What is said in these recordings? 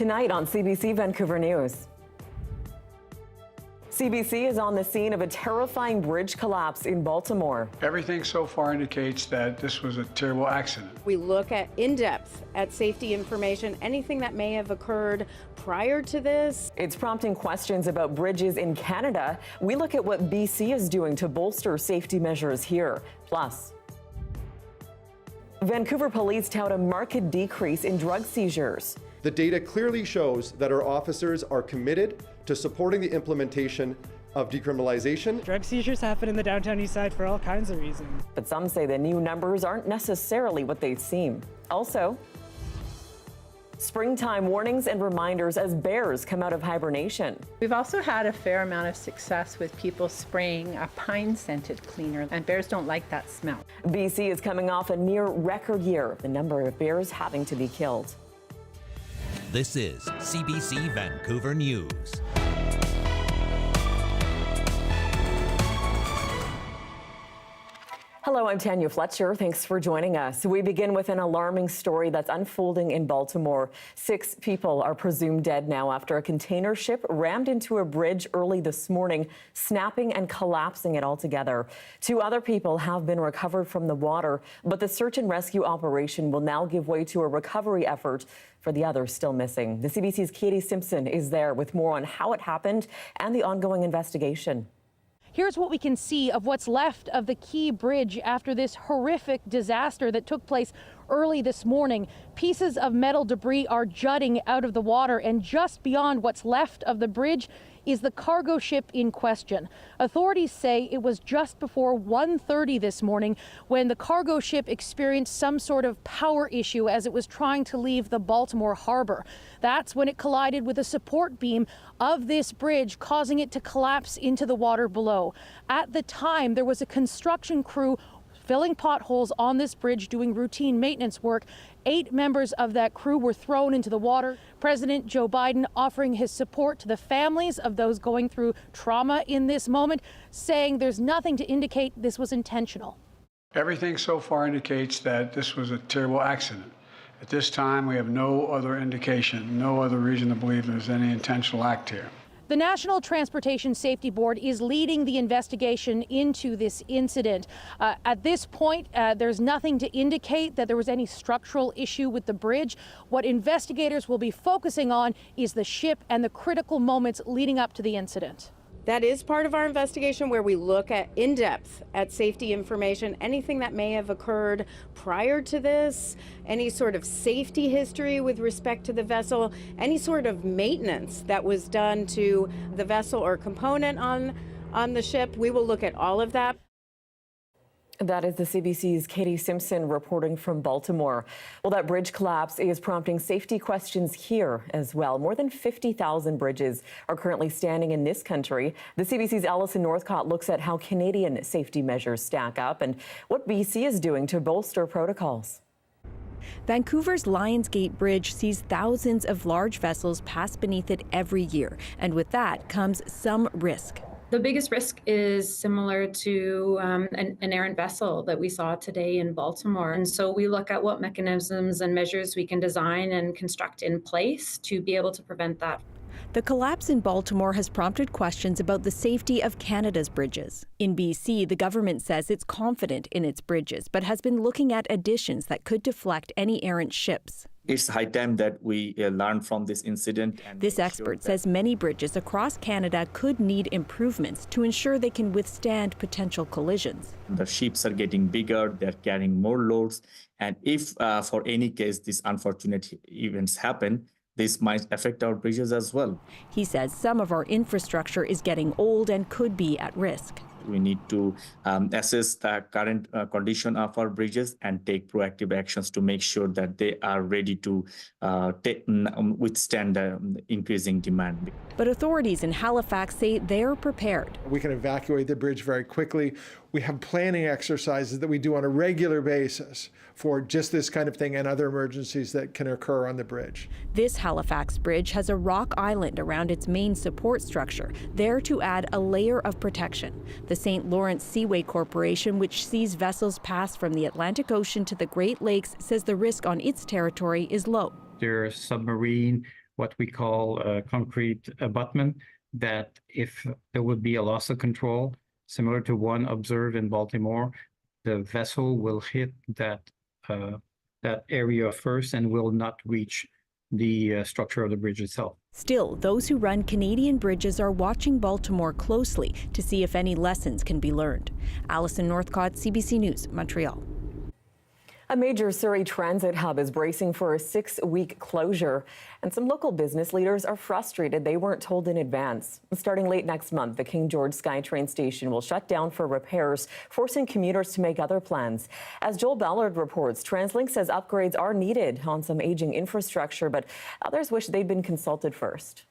Tonight on CBC Vancouver News. CBC is on the scene of a terrifying bridge collapse in Baltimore. Everything so far indicates that this was a terrible accident. We look at in-depth at safety information, anything that may have occurred prior to this. It's prompting questions about bridges in Canada. We look at what BC is doing to bolster safety measures here. Plus, Vancouver police tout a marked decrease in drug seizures. The data clearly shows that our officers are committed to supporting the implementation of decriminalization. Drug seizures happen in the downtown east side for all kinds of reasons. But some say the new numbers aren't necessarily what they seem. Also, springtime warnings and reminders as bears come out of hibernation. We've also had a fair amount of success with people spraying a pine-scented cleaner, and bears don't like that smell. BC is coming off a near record year, the number of bears having to be killed. This is CBC Vancouver News. Hello, I'm Tanya Fletcher. Thanks for joining us. We begin with an alarming story that's unfolding in Baltimore. 6 people are presumed dead now after a container ship rammed into a bridge early this morning, snapping and collapsing it altogether. 2 other people have been recovered from the water, but the search and rescue operation will now give way to a recovery effort for the others still missing. The CBC's Katie Simpson is there with more on how it happened and the ongoing investigation. Here's what we can see of what's left of the Key Bridge after this horrific disaster that took place early this morning. Pieces of metal debris are jutting out of the water, and just beyond what's left of the bridge is the cargo ship in question. Authorities say it was just before 1:30 this morning when the cargo ship experienced some sort of power issue as it was trying to leave the Baltimore harbor. That's when it collided with a support beam of this bridge, causing it to collapse into the water below. At the time, there was a construction crew filling potholes on this bridge doing routine maintenance work. 8 members of that crew were thrown into the water. President Joe Biden offering his support to the families of those going through trauma in this moment, saying there's nothing to indicate this was intentional. Everything so far indicates that this was a terrible accident. At this time, we have no other indication, no other reason to believe there's any intentional act here. The National Transportation Safety Board is leading the investigation into this incident. At this point, there's nothing to indicate that there was any structural issue with the bridge. What investigators will be focusing on is the ship and the critical moments leading up to the incident. That is part of our investigation, where we look at in-depth at safety information, anything that may have occurred prior to this, any sort of safety history with respect to the vessel, any sort of maintenance that was done to the vessel or component on the ship. We will look at all of that. That is the CBC's Katie Simpson reporting from Baltimore. Well, that bridge collapse is prompting safety questions here as well. More than 50,000 bridges are currently standing in this country. The CBC's Alison Northcott looks at how Canadian safety measures stack up and what BC is doing to bolster protocols. Vancouver's Lionsgate Bridge sees thousands of large vessels pass beneath it every year, and with that comes some risk. The biggest risk is similar to an errant vessel that we saw today in Baltimore. And so we look at what mechanisms and measures we can design and construct in place to be able to prevent that. The collapse in Baltimore has prompted questions about the safety of Canada's bridges. In BC, the government says it's confident in its bridges, but has been looking at additions that could deflect any errant ships. It's high time that we learn from this incident. This expert says many bridges across Canada could need improvements to ensure they can withstand potential collisions. The ships are getting bigger, they're carrying more loads, and if for any case these unfortunate events happen, this might affect our bridges as well. He says some of our infrastructure is getting old and could be at risk. We need to assess the current condition of our bridges and take proactive actions to make sure that they are ready to withstand the increasing demand. But authorities in Halifax say they're prepared. We can evacuate the bridge very quickly. We have planning exercises that we do on a regular basis for just this kind of thing and other emergencies that can occur on the bridge. This Halifax bridge has a rock island around its main support structure, there to add a layer of protection. The St. Lawrence Seaway Corporation, which sees vessels pass from the Atlantic Ocean to the Great Lakes, says the risk on its territory is low. There are submarine what we call a concrete abutment, that if there would be a loss of control, similar to one observed in Baltimore, the vessel will hit that area first and will not reach the structure of the bridge itself. Still, those who run Canadian bridges are watching Baltimore closely to see if any lessons can be learned. Alison Northcott, CBC News, Montreal. A major Surrey transit hub is bracing for a 6-week closure, and some local business leaders are frustrated they weren't told in advance. Starting late next month, the King George SkyTrain station will shut down for repairs, forcing commuters to make other plans. As Joel Ballard reports, TransLink says upgrades are needed on some aging infrastructure, but others wish they'd been consulted first.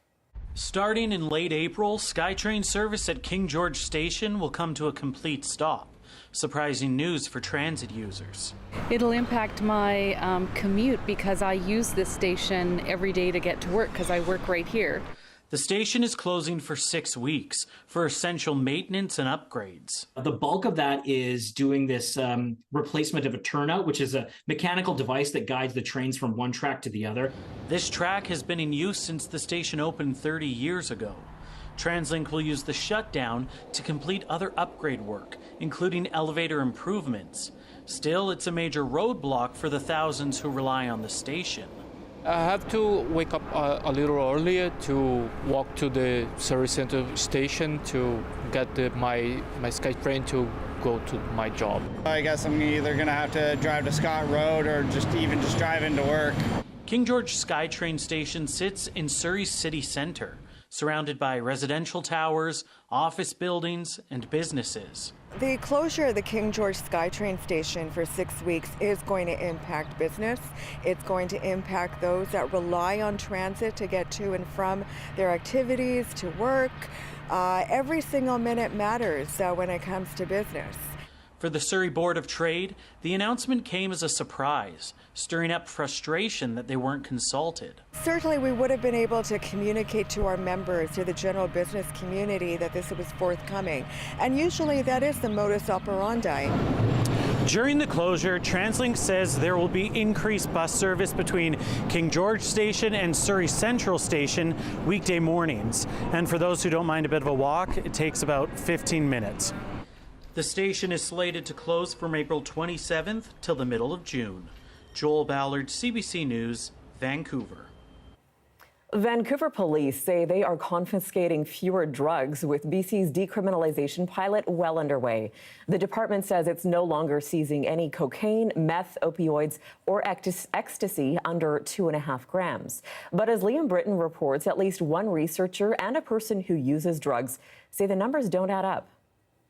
Starting in late April, SkyTrain service at King George Station will come to a complete stop. Surprising news for transit users. It'll impact my commute because I use this station every day to get to work because I work right here. The station is closing for 6 weeks for essential maintenance and upgrades. The bulk of that is doing this replacement of a turnout, which is a mechanical device that guides the trains from one track to the other. This track has been in use since the station opened 30 years ago. TransLink will use the shutdown to complete other upgrade work, including elevator improvements. Still, it's a major roadblock for the thousands who rely on the station. I have to wake up a little earlier to walk to the Surrey Centre station to get my SkyTrain to go to my job. I guess I'm either going to have to drive to Scott Road or just drive into work. King George SkyTrain station sits in Surrey's city centre, surrounded by residential towers, office buildings, and businesses. The closure of the King George SkyTrain station for 6 weeks is going to impact business. It's going to impact those that rely on transit to get to and from their activities, to work. Every single minute matters when it comes to business. For the Surrey Board of Trade, the announcement came as a surprise, stirring up frustration that they weren't consulted. Certainly we would have been able to communicate to our members, to the general business community, that this was forthcoming. And usually that is the modus operandi. During the closure, TransLink says there will be increased bus service between King George Station and Surrey Central Station weekday mornings. And for those who don't mind a bit of a walk, it takes about 15 minutes. The station is slated to close from April 27th till the middle of June. Joel Ballard, CBC News, Vancouver. Vancouver police say they are confiscating fewer drugs with BC's decriminalization pilot well underway. The department says it's no longer seizing any cocaine, meth, opioids, or ecstasy under 2.5 grams. But as Liam Britton reports, at least one researcher and a person who uses drugs say the numbers don't add up.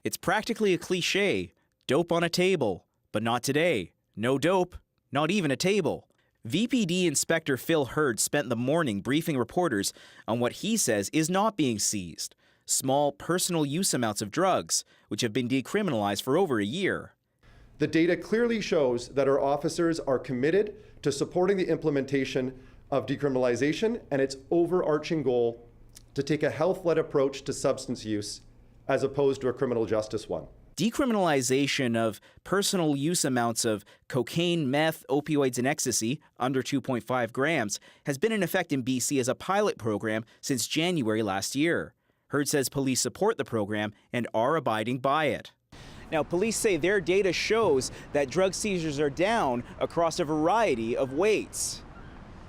It's practically a cliche. Dope on a table, but not today. No dope, not even a table. VPD Inspector Phil Hurd spent the morning briefing reporters on what he says is not being seized. Small personal use amounts of drugs, which have been decriminalized for over a year. The data clearly shows that our officers are committed to supporting the implementation of decriminalization and its overarching goal to take a health-led approach to substance use as opposed to a criminal justice one. Decriminalization of personal use amounts of cocaine, meth, opioids, and ecstasy under 2.5 grams has been in effect in BC as a pilot program since January last year. Hurd says police support the program and are abiding by it. Now, police say their data shows that drug seizures are down across a variety of weights.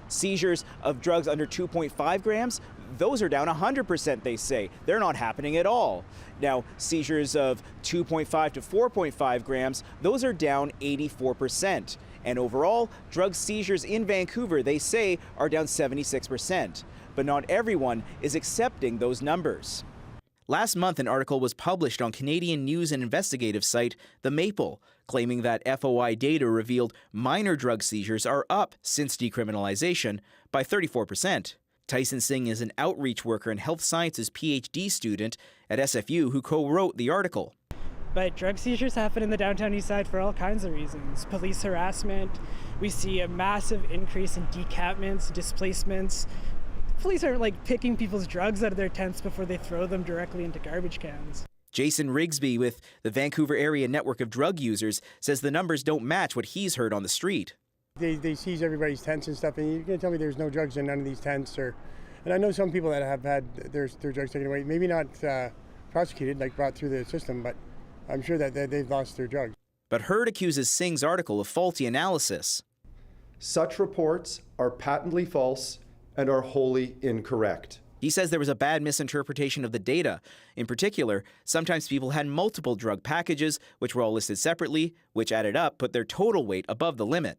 Seizures of drugs under 2.5 grams, those are down 100%, they say. They're not happening at all. Now, seizures of 2.5 to 4.5 grams, those are down 84%. And overall, drug seizures in Vancouver, they say, are down 76%. But not everyone is accepting those numbers. Last month, an article was published on Canadian news and investigative site The Maple, claiming that FOI data revealed minor drug seizures are up since decriminalization by 34%. Tyson Singh is an outreach worker and health sciences PhD student at SFU who co-wrote the article. But drug seizures happen in the downtown east side for all kinds of reasons. Police harassment, we see a massive increase in decampments, displacements. Police are picking people's drugs out of their tents before they throw them directly into garbage cans. Jason Rigsby with the Vancouver Area Network of Drug Users says the numbers don't match what he's heard on the street. They seize everybody's tents and stuff, and you're going to tell me there's no drugs in none of these tents, and I know some people that have had their drugs taken away, maybe not prosecuted, like brought through the system, but I'm sure that they've lost their drugs. But Hurd accuses Singh's article of faulty analysis. Such reports are patently false and are wholly incorrect. He says there was a bad misinterpretation of the data. In particular, sometimes people had multiple drug packages, which were all listed separately, which added up put their total weight above the limit.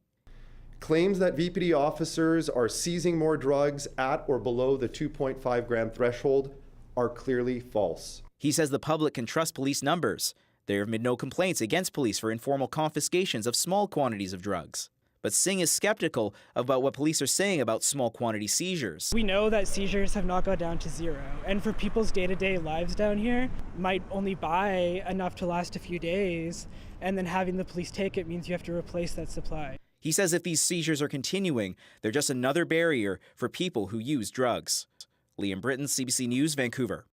Claims that VPD officers are seizing more drugs at or below the 2.5 gram threshold are clearly false. He says the public can trust police numbers. There have been no complaints against police for informal confiscations of small quantities of drugs. But Singh is skeptical about what police are saying about small quantity seizures. We know that seizures have not gone down to zero, and for people's day-to-day lives down here, might only buy enough to last a few days, and then having the police take it means you have to replace that supply. He says if these seizures are continuing, they're just another barrier for people who use drugs. Liam Britton, CBC News, Vancouver.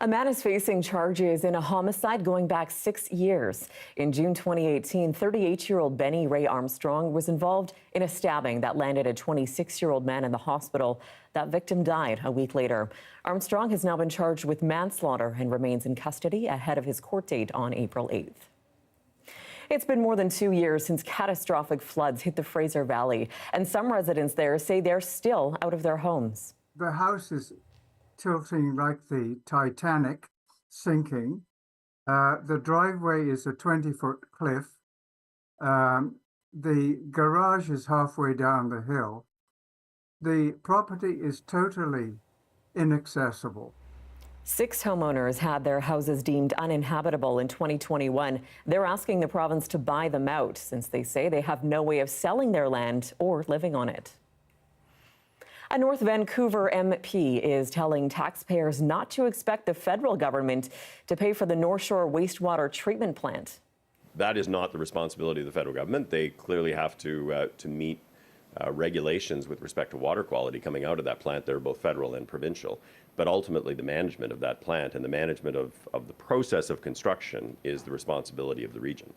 A man is facing charges in a homicide going back 6 years. In June 2018, 38-year-old Benny Ray Armstrong was involved in a stabbing that landed a 26-year-old man in the hospital. That victim died a week later. Armstrong has now been charged with manslaughter and remains in custody ahead of his court date on April 8th. It's been more than 2 years since catastrophic floods hit the Fraser Valley, and some residents there say they're still out of their homes. The house is tilting like the Titanic, sinking. The driveway is a 20-foot cliff. The garage is halfway down the hill. The property is totally inaccessible. 6 homeowners had their houses deemed uninhabitable in 2021. They're asking the province to buy them out since they say they have no way of selling their land or living on it. A North Vancouver MP is telling taxpayers not to expect the federal government to pay for the North Shore wastewater treatment plant. That is not the responsibility of the federal government. They clearly have to meet regulations with respect to water quality coming out of that plant. They're both federal and provincial. But ultimately, the management of that plant and the management of the process of construction is the responsibility of the region.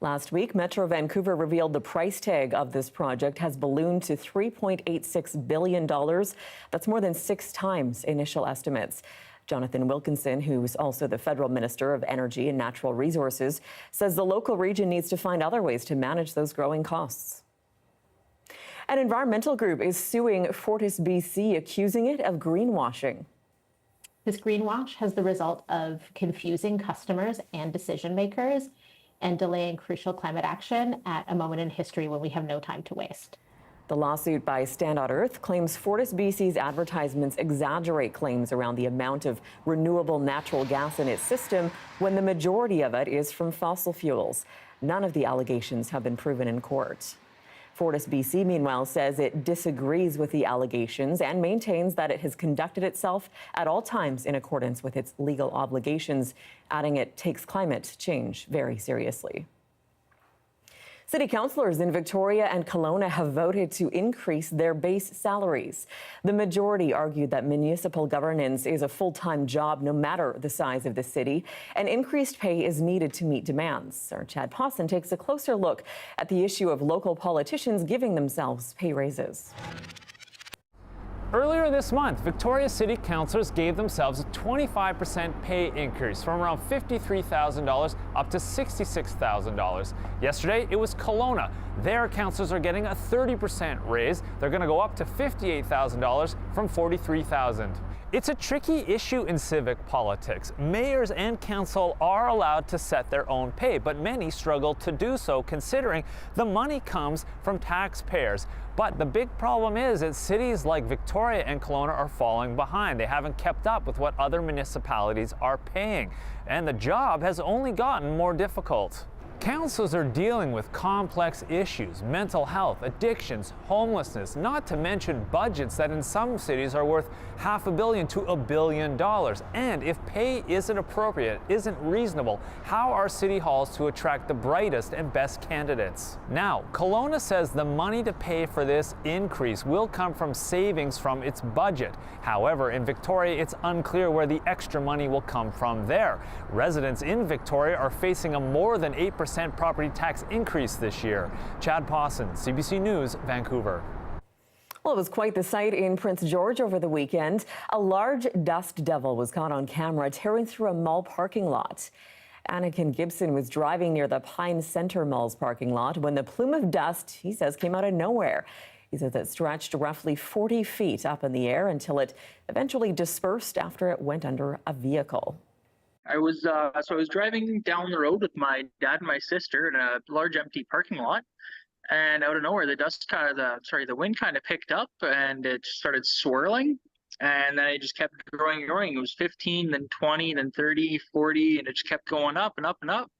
Last week, Metro Vancouver revealed the price tag of this project has ballooned to $3.86 billion. That's more than 6 times initial estimates. Jonathan Wilkinson, who's also the federal Minister of Energy and Natural Resources, says the local region needs to find other ways to manage those growing costs. An environmental group is suing Fortis BC, accusing it of greenwashing. This greenwash has the result of confusing customers and decision makers and delaying crucial climate action at a moment in history when we have no time to waste. The lawsuit by Stand.Earth claims Fortis BC's advertisements exaggerate claims around the amount of renewable natural gas in its system when the majority of it is from fossil fuels. None of the allegations have been proven in court. Fortis BC, meanwhile, says it disagrees with the allegations and maintains that it has conducted itself at all times in accordance with its legal obligations, adding it takes climate change very seriously. City councillors in Victoria and Kelowna have voted to increase their base salaries. The majority argued that municipal governance is a full-time job no matter the size of the city, and increased pay is needed to meet demands. Our Chad Pawson takes a closer look at the issue of local politicians giving themselves pay raises. Earlier this month, Victoria City councillors gave themselves a 25% pay increase from around $53,000 up to $66,000. Yesterday, it was Kelowna. Their councillors are getting a 30% raise. They're going to go up to $58,000 from $43,000. It's a tricky issue in civic politics. Mayors and council are allowed to set their own pay, but many struggle to do so considering the money comes from taxpayers. But the big problem is that cities like Victoria and Kelowna are falling behind. They haven't kept up with what other municipalities are paying, and the job has only gotten more difficult. Councils are dealing with complex issues, mental health, addictions, homelessness, not to mention budgets that in some cities are worth $500 million to $1 billion. And if pay isn't appropriate, isn't reasonable, how are city halls to attract the brightest and best candidates? Now, Kelowna says the money to pay for this increase will come from savings from its budget. However, in Victoria, it's unclear where the extra money will come from there. Residents in Victoria are facing a more than 8% 5% property tax increase this year. Chad Pawson, CBC News, Vancouver. Well, it was quite the sight in Prince George over the weekend. A large dust devil was caught on camera tearing through a mall parking lot. Anakin Gibson was driving near the Pine Center Mall's parking lot when the plume of dust, he says, came out of nowhere. He says it stretched roughly 40 feet up in the air until it eventually dispersed after it went under a vehicle. I was driving down the road with my dad and my sister in a large empty parking lot, and out of nowhere the wind kind of picked up and it started swirling, and then it just kept growing. It was 15, then 20, then 30, 40, and it just kept going up and up and up.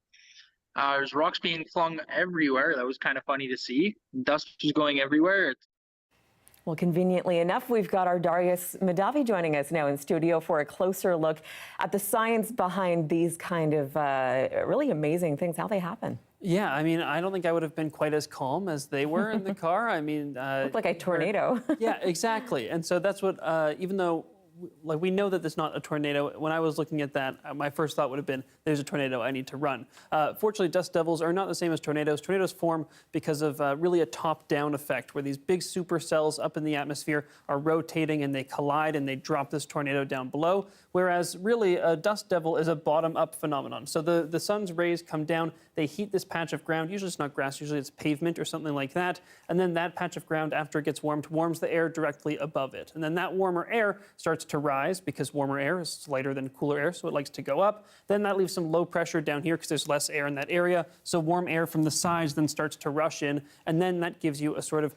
There's rocks being flung everywhere. That was kind of funny to see. Dust was going everywhere. Well, conveniently enough, we've got our Darius Madavi joining us now in studio for a closer look at the science behind these kind of really amazing things, how they happen. Yeah, I mean, I don't think I would have been quite as calm as they were in the car. I mean, looked like a tornado. Yeah, exactly. And so that's what, even though, like, we know that it's not a tornado. When I was looking at that, my first thought would have been, there's a tornado, I need to run. Fortunately, dust devils are not the same as tornadoes. Tornadoes form because of really a top-down effect, where these big supercells up in the atmosphere are rotating and they collide and they drop this tornado down below. Whereas really a dust devil is a bottom-up phenomenon. So the sun's rays come down, they heat this patch of ground. Usually it's not grass, usually it's pavement or something like that. And then that patch of ground, after it gets warmed, warms the air directly above it. And then that warmer air starts to rise because warmer air is lighter than cooler air, so it likes to go up. Then that leaves some low pressure down here because there's less air in that area. So warm air from the sides then starts to rush in, and then that gives you a sort of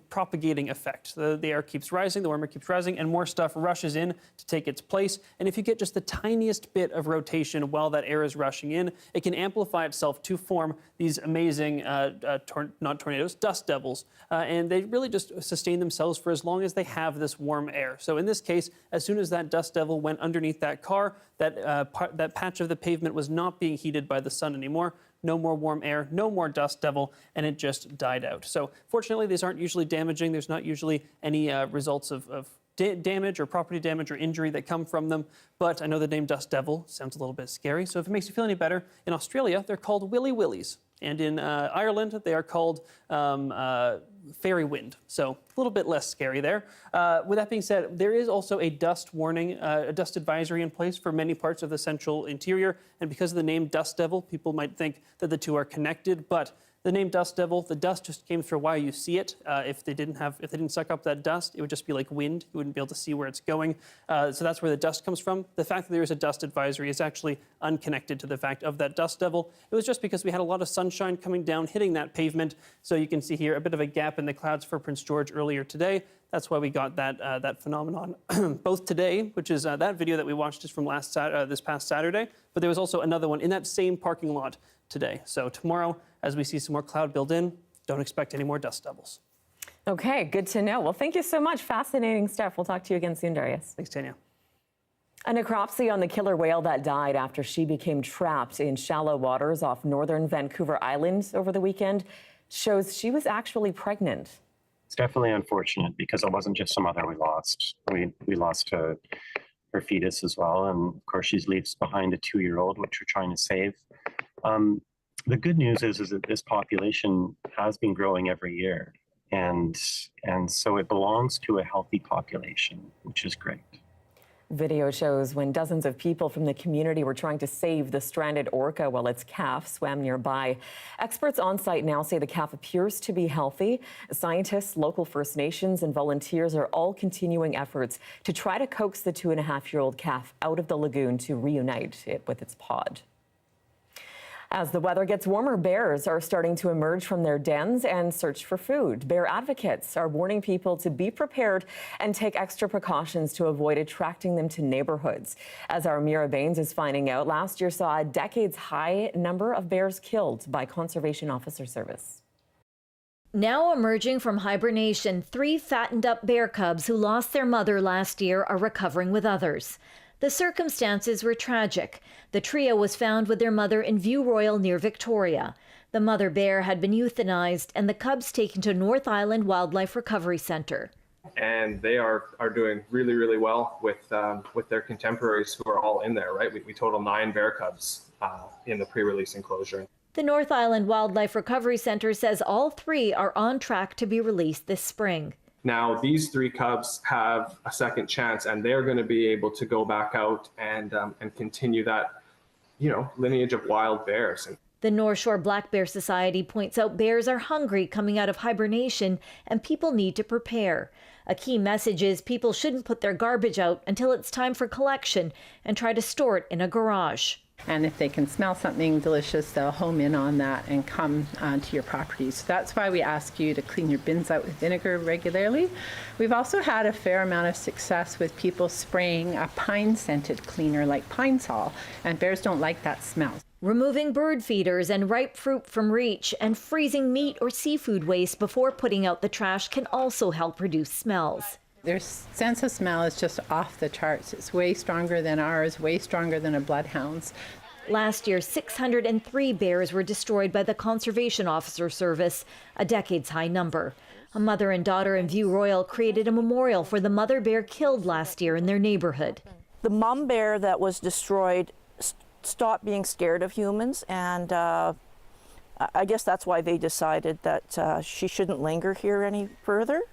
propagating effect. The air keeps rising, the warmer keeps rising, and more stuff rushes in to take its place. And if you get just the tiniest bit of rotation while that air is rushing in, it can amplify itself to form these amazing, not tornadoes, dust devils. And they really just sustain themselves for as long as they have this warm air. So in this case, as soon as that dust devil went underneath that car, that patch of the pavement was not being heated by the sun anymore. No more warm air, no more dust devil, and it just died out. So fortunately, these aren't usually damaging. There's not usually any results of damage or property damage or injury that come from them. But I know the name dust devil sounds a little bit scary. So if it makes you feel any better, in Australia, they're called willy willies. And in Ireland, they are called fairy wind. So a little bit less scary there. With that being said, there is also a dust warning, a dust advisory in place for many parts of the central interior. And because of the name dust devil, people might think that the two are connected. But the name dust devil, the dust just came through why you see it. If they didn't suck up that dust, it would just be like wind. You wouldn't be able to see where it's going. So that's where the dust comes from. The fact that there is a dust advisory is actually unconnected to the fact of that dust devil. It was just because we had a lot of sunshine coming down, hitting that pavement. So you can see here a bit of a gap in the clouds for Prince George earlier today. That's why we got that phenomenon both today, which is that video that we watched is from this past Saturday, but there was also another one in that same parking lot today. So tomorrow, as we see some more cloud build in, don't expect any more dust devils. Okay, good to know. Well, thank you so much. Fascinating stuff. We'll talk to you again soon, Darius. Thanks, Tanya. A necropsy on the killer whale that died after she became trapped in shallow waters off northern Vancouver Island over the weekend shows she was actually pregnant. It's definitely unfortunate because it wasn't just some mother we lost. We lost her fetus as well. And of course, she leaves behind a 2-year-old, which we're trying to save. The good news is that this population has been growing every year. And so it belongs to a healthy population, which is great. Video shows when dozens of people from the community were trying to save the stranded orca while its calf swam nearby. Experts on site now say the calf appears to be healthy. Scientists, local First Nations, and volunteers are all continuing efforts to try to coax the 2.5-year-old calf out of the lagoon to reunite it with its pod. As the weather gets warmer, bears are starting to emerge from their dens and search for food. Bear advocates are warning people to be prepared and take extra precautions to avoid attracting them to neighborhoods. As our Mira Baines is finding out, last year saw a decades-high number of bears killed by Conservation Officer Service. Now emerging from hibernation, 3 fattened-up bear cubs who lost their mother last year are recovering with others. The circumstances were tragic. The trio was found with their mother in View Royal near Victoria. The mother bear had been euthanized and the cubs taken to North Island Wildlife Recovery Center. And they are doing really, really well with their contemporaries who are all in there, right? We total 9 bear cubs in the pre-release enclosure. The North Island Wildlife Recovery Center says all 3 are on track to be released this spring. Now, these 3 cubs have a second chance, and they're going to be able to go back out and continue that, lineage of wild bears. The North Shore Black Bear Society points out bears are hungry coming out of hibernation, and people need to prepare. A key message is people shouldn't put their garbage out until it's time for collection and try to store it in a garage. And if they can smell something delicious, they'll home in on that and come onto your property. So that's why we ask you to clean your bins out with vinegar regularly. We've also had a fair amount of success with people spraying a pine-scented cleaner like Pine Sol, and bears don't like that smell. Removing bird feeders and ripe fruit from reach and freezing meat or seafood waste before putting out the trash can also help reduce smells. Their sense of smell is just off the charts. It's way stronger than ours, way stronger than a bloodhound's. Last year, 603 bears were destroyed by the Conservation Officer Service, a decades-high number. A mother and daughter in View Royal created a memorial for the mother bear killed last year in their neighborhood. The mom bear that was destroyed stopped being scared of humans, and I guess that's why they decided that she shouldn't linger here any further.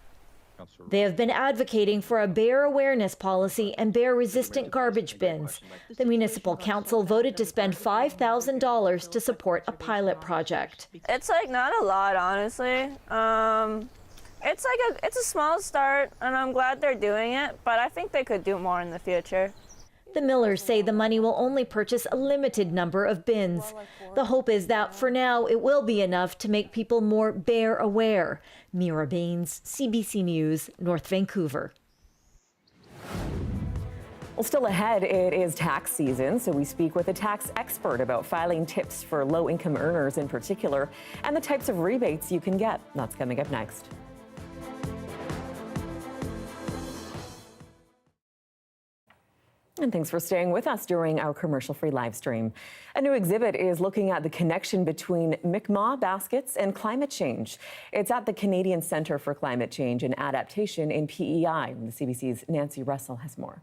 They have been advocating for a bear awareness policy and bear-resistant garbage bins. The Municipal Council voted to spend $5,000 to support a pilot project. It's not a lot, honestly. It's a small start, and I'm glad they're doing it, but I think they could do more in the future. The Millers say the money will only purchase a limited number of bins. The hope is that for now it will be enough to make people more bear aware. Mira Baines, CBC News, North Vancouver. Well, still ahead, it is tax season, so we speak with a tax expert about filing tips for low-income earners in particular and the types of rebates you can get. That's coming up next. And thanks for staying with us during our commercial-free live stream. A new exhibit is looking at the connection between Mi'kmaq baskets and climate change. It's at the Canadian Centre for Climate Change and Adaptation in PEI. The CBC's Nancy Russell has more.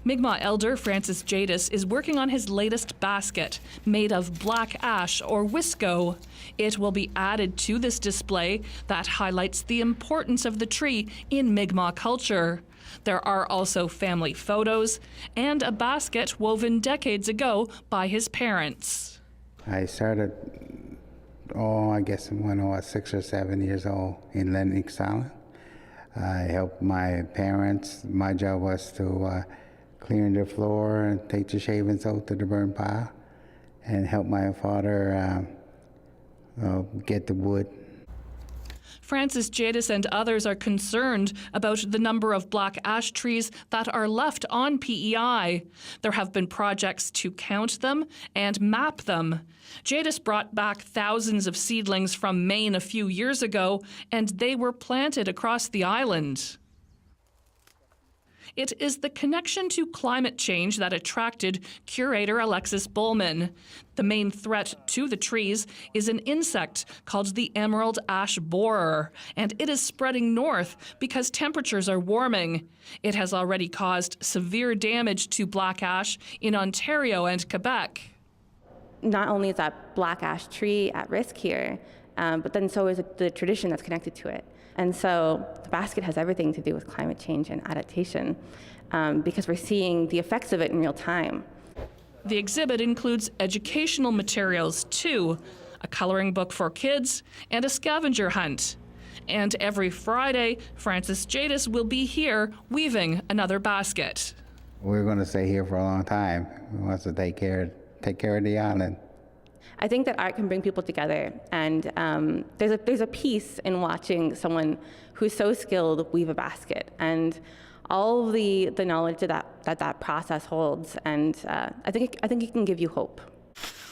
Mi'kmaq elder Francis Jadis is working on his latest basket, made of black ash or Wisco. It will be added to this display that highlights the importance of the tree in Mi'kmaq culture. There are also family photos and a basket woven decades ago by his parents. I started, I guess when I was 6 or 7 years old in Lennox Island. I helped my parents. My job was to clear the floor and take the shavings out to the burn pile and help my father get the wood. Francis Jadis and others are concerned about the number of black ash trees that are left on PEI. There have been projects to count them and map them. Jadis brought back thousands of seedlings from Maine a few years ago, and they were planted across the island. It is the connection to climate change that attracted curator Alexis Bullman. The main threat to the trees is an insect called the emerald ash borer, and it is spreading north because temperatures are warming. It has already caused severe damage to black ash in Ontario and Quebec. Not only is that black ash tree at risk here, but then so is the tradition that's connected to it. And so the basket has everything to do with climate change and adaptation because we're seeing the effects of it in real time. The exhibit includes educational materials too, a coloring book for kids and a scavenger hunt. And every Friday, Francis Jadis will be here weaving another basket. We're going to stay here for a long time. We want to take care of the island. I think that art can bring people together, and there's a peace in watching someone who's so skilled weave a basket, and all of the knowledge that process holds, and I think it can give you hope.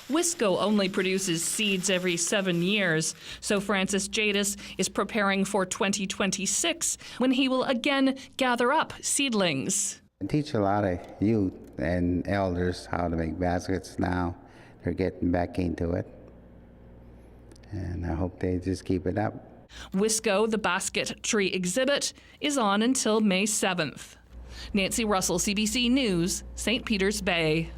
Wisco only produces seeds every 7 years, so Francis Jadis is preparing for 2026 when he will again gather up seedlings. I teach a lot of youth and elders how to make baskets now. They're getting back into it, and I hope they just keep it up. Wisco, the basket tree exhibit, is on until May 7th. Nancy Russell, CBC News, St. Peters Bay.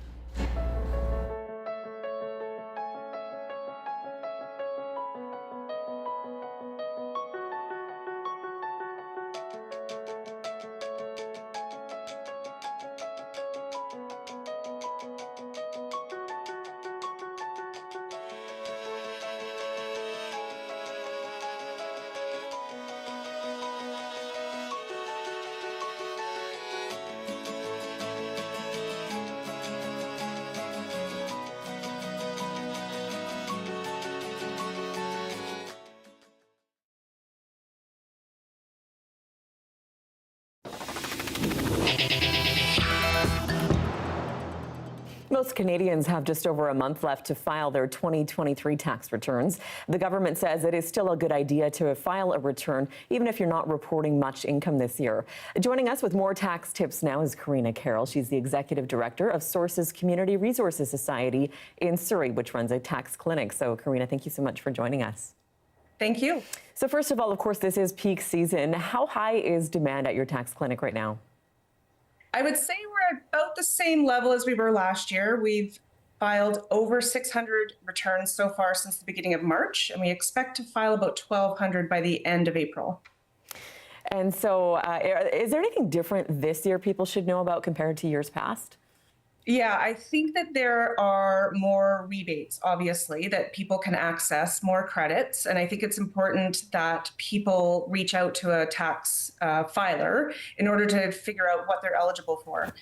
Most Canadians have just over a month left to file their 2023 tax returns. The government says it is still a good idea to file a return, even if you're not reporting much income this year. Joining us with more tax tips now is Karina Carroll. She's the Executive Director of Sources Community Resources Society in Surrey, which runs a tax clinic. So, Karina, thank you so much for joining us. Thank you. So first of all, of course, this is peak season. How high is demand at your tax clinic right now? I would say we're about the same level as we were last year. We've filed over 600 returns so far since the beginning of March, and we expect to file about 1,200 by the end of April. And so is there anything different this year people should know about compared to years past? Yeah, I think that there are more rebates, obviously, that people can access, more credits. And I think it's important that people reach out to a tax filer in order to figure out what they're eligible for.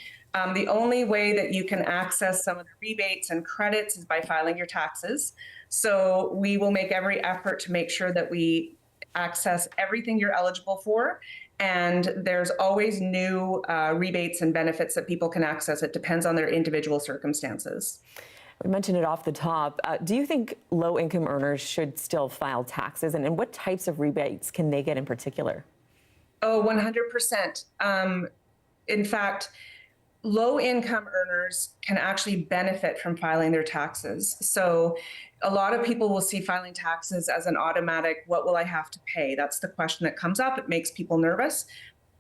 The only way that you can access some of the rebates and credits is by filing your taxes. So we will make every effort to make sure that we access everything you're eligible for. And there's always new rebates and benefits that people can access. It depends on their individual circumstances. We mentioned it off the top. Do you think low-income earners should still file taxes? And what types of rebates can they get in particular? Oh, 100%. In fact, low-income earners can actually benefit from filing their taxes. So a lot of people will see filing taxes as an automatic, what will I have to pay? That's the question that comes up. It makes people nervous.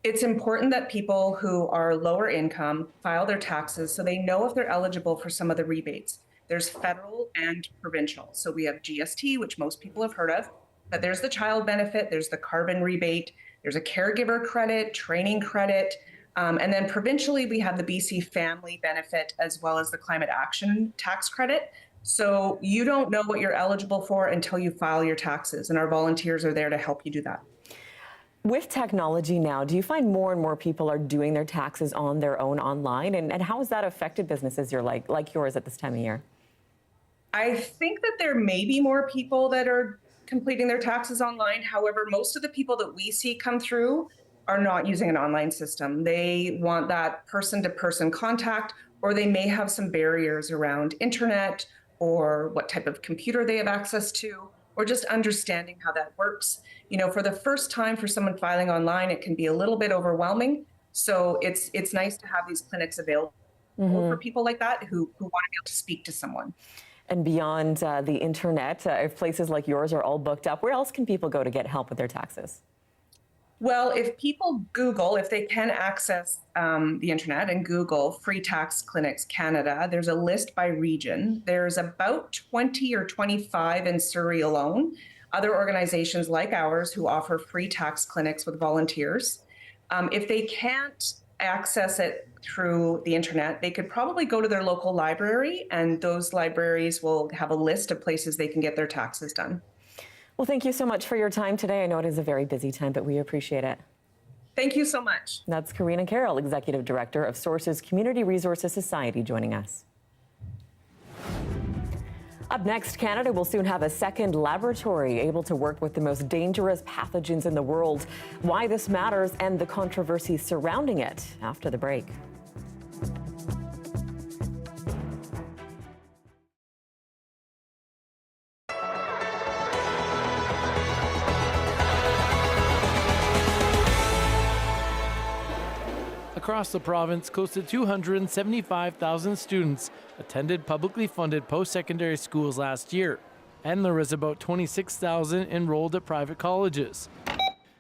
It's important that people who are lower income file their taxes so they know if they're eligible for some of the rebates. There's federal and provincial. So we have GST, which most people have heard of, but there's the child benefit, there's the carbon rebate, there's a caregiver credit, training credit, and then provincially we have the BC family benefit as well as the climate action tax credit. So you don't know what you're eligible for until you file your taxes, and our volunteers are there to help you do that. With technology now, do you find more and more people are doing their taxes on their own online? And how has that affected businesses like yours at this time of year? I think that there may be more people that are completing their taxes online. However, most of the people that we see come through are not using an online system. They want that person-to-person contact, or they may have some barriers around internet or what type of computer they have access to, or just understanding how that works. You know, for the first time for someone filing online, it can be a little bit overwhelming. So it's nice to have these clinics available for people like that who want to be able to speak to someone. And beyond the internet, if places like yours are all booked up, where else can people go to get help with their taxes? Well, if people Google, if they can access the internet and Google Free Tax Clinics Canada, there's a list by region. There's about 20 or 25 in Surrey alone, other organizations like ours who offer free tax clinics with volunteers. If they can't access it through the internet, they could probably go to their local library, and those libraries will have a list of places they can get their taxes done. Well, thank you so much for your time today. I know it is a very busy time, but we appreciate it. Thank you so much. That's Karina Carroll, Executive Director of Sources Community Resources Society, joining us. Up next, Canada will soon have a second laboratory able to work with the most dangerous pathogens in the world. Why this matters and the controversy surrounding it after the break. Across the province, close to 275,000 students attended publicly funded post-secondary schools last year, and there was about 26,000 enrolled at private colleges.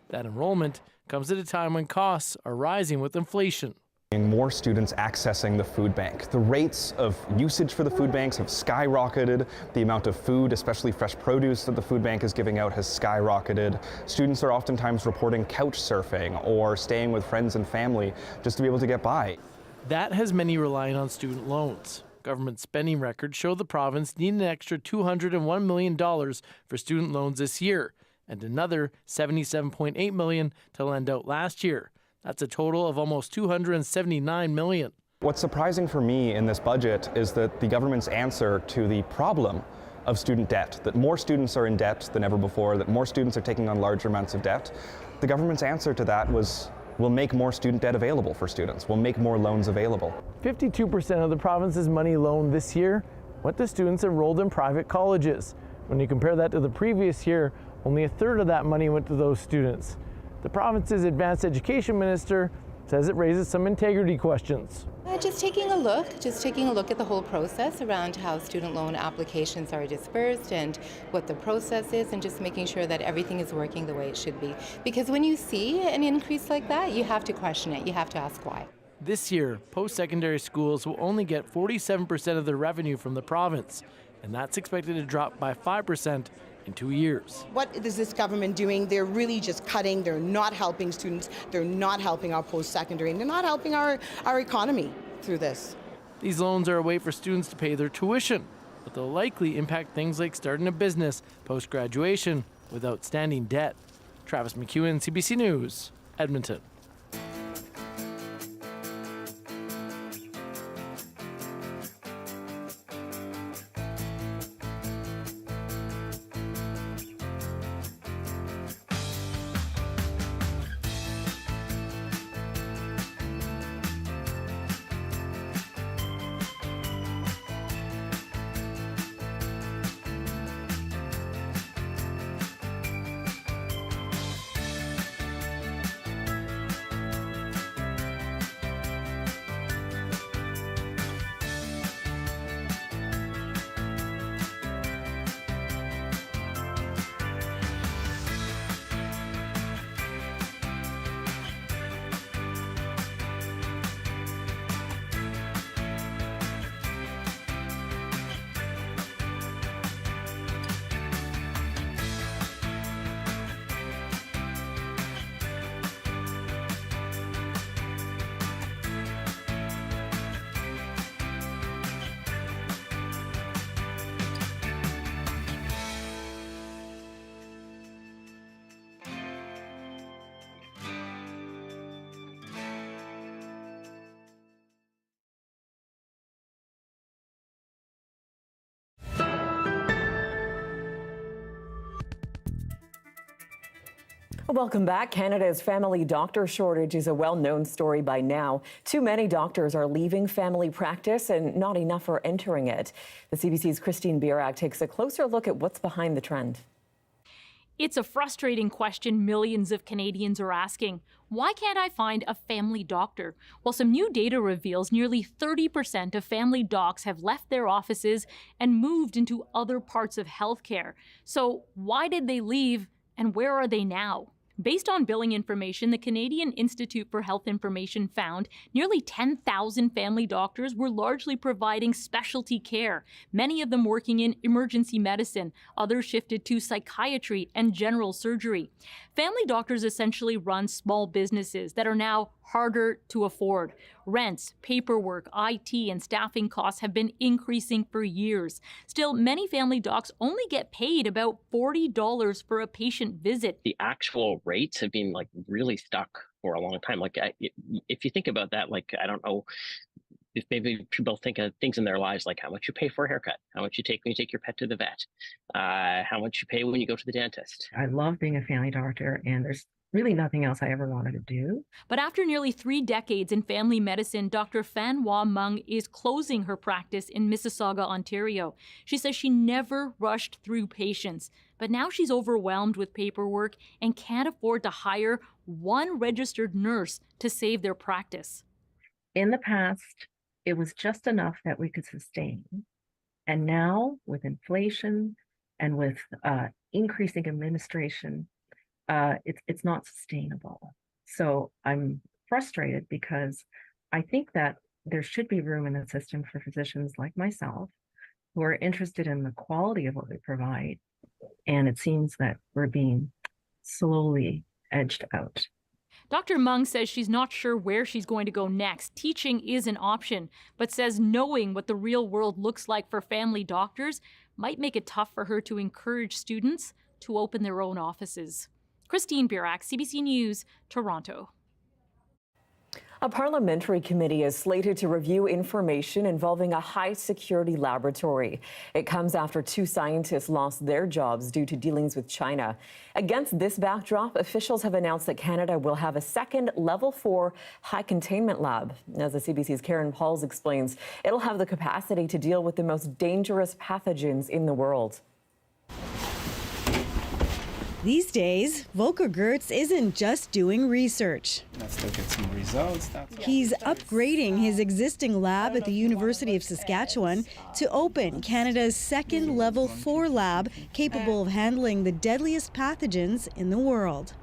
That enrollment comes at a time when costs are rising with inflation. More students accessing the food bank. The rates of usage for the food banks have skyrocketed. The amount of food, especially fresh produce, that the food bank is giving out has skyrocketed. Students are oftentimes reporting couch surfing or staying with friends and family just to be able to get by. That has many relying on student loans. Government spending records show the province needed an extra $201 million for student loans this year, and another $77.8 million to lend out last year. That's a total of almost $279 million. What's surprising for me in this budget is that the government's answer to the problem of student debt, that more students are in debt than ever before, that more students are taking on larger amounts of debt, the government's answer to that was we'll make more student debt available for students. We'll make more loans available. 52% of the province's money loaned this year went to students enrolled in private colleges. When you compare that to the previous year, only a third of that money went to those students. The province's advanced education minister says it raises some integrity questions. Just taking a look at the whole process around how student loan applications are dispersed and what the process is, and just making sure that everything is working the way it should be. Because when you see an increase like that, you have to question it. You have to ask why. This year, post-secondary schools will only get 47% of their revenue from the province, and that's expected to drop by 5% in 2 years. What is this government doing? They're really just cutting. They're not helping students. They're not helping our post-secondary, and they're not helping our economy through this. These loans are a way for students to pay their tuition, but they'll likely impact things like starting a business post-graduation with outstanding debt. Travis McEwen, CBC News, Edmonton. Welcome back. Canada's family doctor shortage is a well-known story by now. Too many doctors are leaving family practice and not enough are entering it. The CBC's Christine Birak takes a closer look at what's behind the trend. It's a frustrating question millions of Canadians are asking. Why can't I find a family doctor? Well, some new data reveals nearly 30% of family docs have left their offices and moved into other parts of healthcare. So why did they leave and where are they now? Based on billing information, the Canadian Institute for Health Information found nearly 10,000 family doctors were largely providing specialty care, many of them working in emergency medicine. Others shifted to psychiatry and general surgery. Family doctors essentially run small businesses that are now harder to afford. Rents, paperwork, IT, and staffing costs have been increasing for years. Still, many family docs only get paid about $40 for a patient visit. The actual rates have been really stuck for a long time. If you think about that, I don't know if maybe people think of things in their lives like how much you pay for a haircut, how much you take when you take your pet to the vet, how much you pay when you go to the dentist. I love being a family doctor, and there's really nothing else I ever wanted to do. But after nearly 3 decades in family medicine, Dr. Fan Hua Meng is closing her practice in Mississauga, Ontario. She says she never rushed through patients, but now she's overwhelmed with paperwork and can't afford to hire one registered nurse to save their practice. In the past, it was just enough that we could sustain. And now, with inflation and with increasing administration, it's not sustainable. So I'm frustrated because I think that there should be room in the system for physicians like myself who are interested in the quality of what we provide. And it seems that we're being slowly edged out. Dr. Meng says she's not sure where she's going to go next. Teaching is an option, but says knowing what the real world looks like for family doctors might make it tough for her to encourage students to open their own offices. Christine Birak, CBC News, Toronto. A parliamentary committee is slated to review information involving a high-security laboratory. It comes after 2 scientists lost their jobs due to dealings with China. Against this backdrop, officials have announced that Canada will have a second Level 4 high-containment lab. As the CBC's Karen Pauls explains, it'll have the capacity to deal with the most dangerous pathogens in the world. These days, Volker Gertz isn't just doing research. Let's look at some results. He's upgrading his existing lab at the University of Saskatchewan to open Canada's second Level 4 lab capable of handling the deadliest pathogens in the world.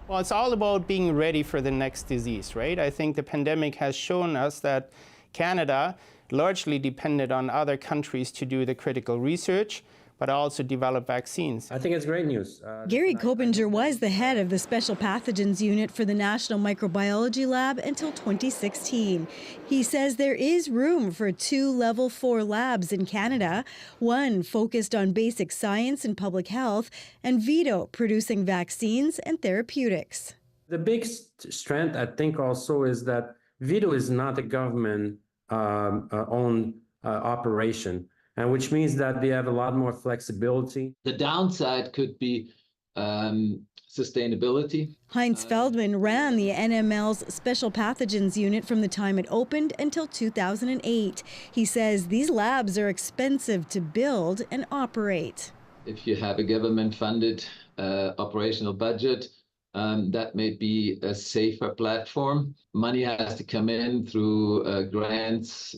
Well, it's all about being ready for the next disease, right? I think the pandemic has shown us that Canada largely depended on other countries to do the critical research, but also develop vaccines. I think it's great news. Gary Kopinger was the head of the Special Pathogens Unit for the National Microbiology Lab until 2016. He says there is room for 2 Level 4 labs in Canada, one focused on basic science and public health, and Vito producing vaccines and therapeutics. The big strength, I think, also is that Vito is not a government owned operation, and which means that they have a lot more flexibility. The downside could be sustainability. Heinz Feldman ran the NML's Special Pathogens Unit from the time it opened until 2008. He says these labs are expensive to build and operate. If you have a government-funded operational budget, that may be a safer platform. Money has to come in through grants,